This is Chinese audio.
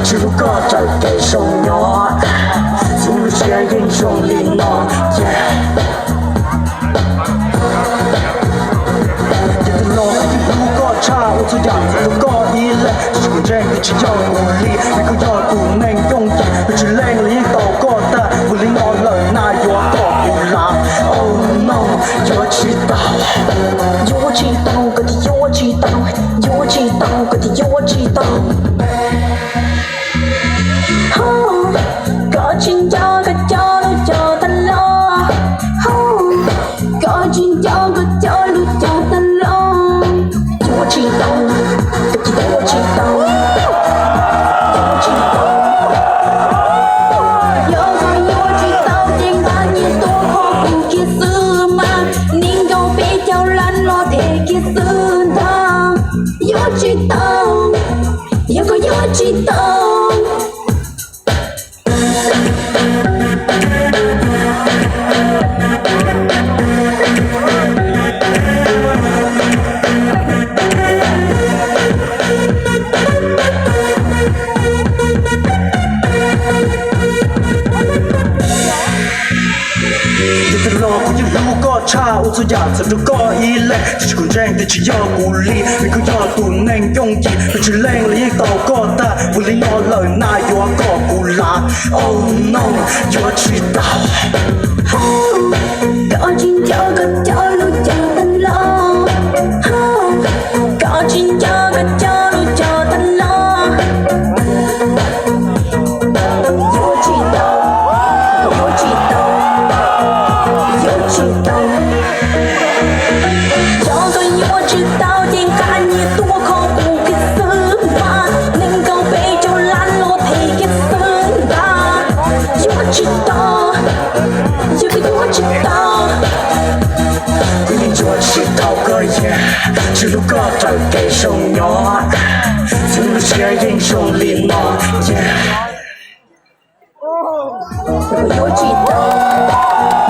只如歌者给手鸟，从如前英雄里闹。我做样子都高一类，只是个人一直要努力，每个要都能用劲，不只累了一道过的，不领导了那有个不拉。Oh no， 要知道，要知道，个的要知道，要知道，个的要知道。哦，个真要个叫路叫的了，哦，个真要个叫路叫的了。我知道，我知道，我知道。有个我知道，点把你多好不给死嘛，能够被叫烂了得给死的。我知道，有个我知道。我做样子都高一类，只是个人的只要鼓励，每个要都能用劲，不只累了一道过的，不领导了那有个不拉。Oh no， 要知道，高进叫个叫路叫的了，高进叫个叫路叫的了。我知道，我知道，我知道。我知道点看你多口不给死嘛，能够被就烂了赔给死的。我知道，有个我知道，你就知道个耶，只如歌者给手鸟，从如前英雄里闹耶。我知道。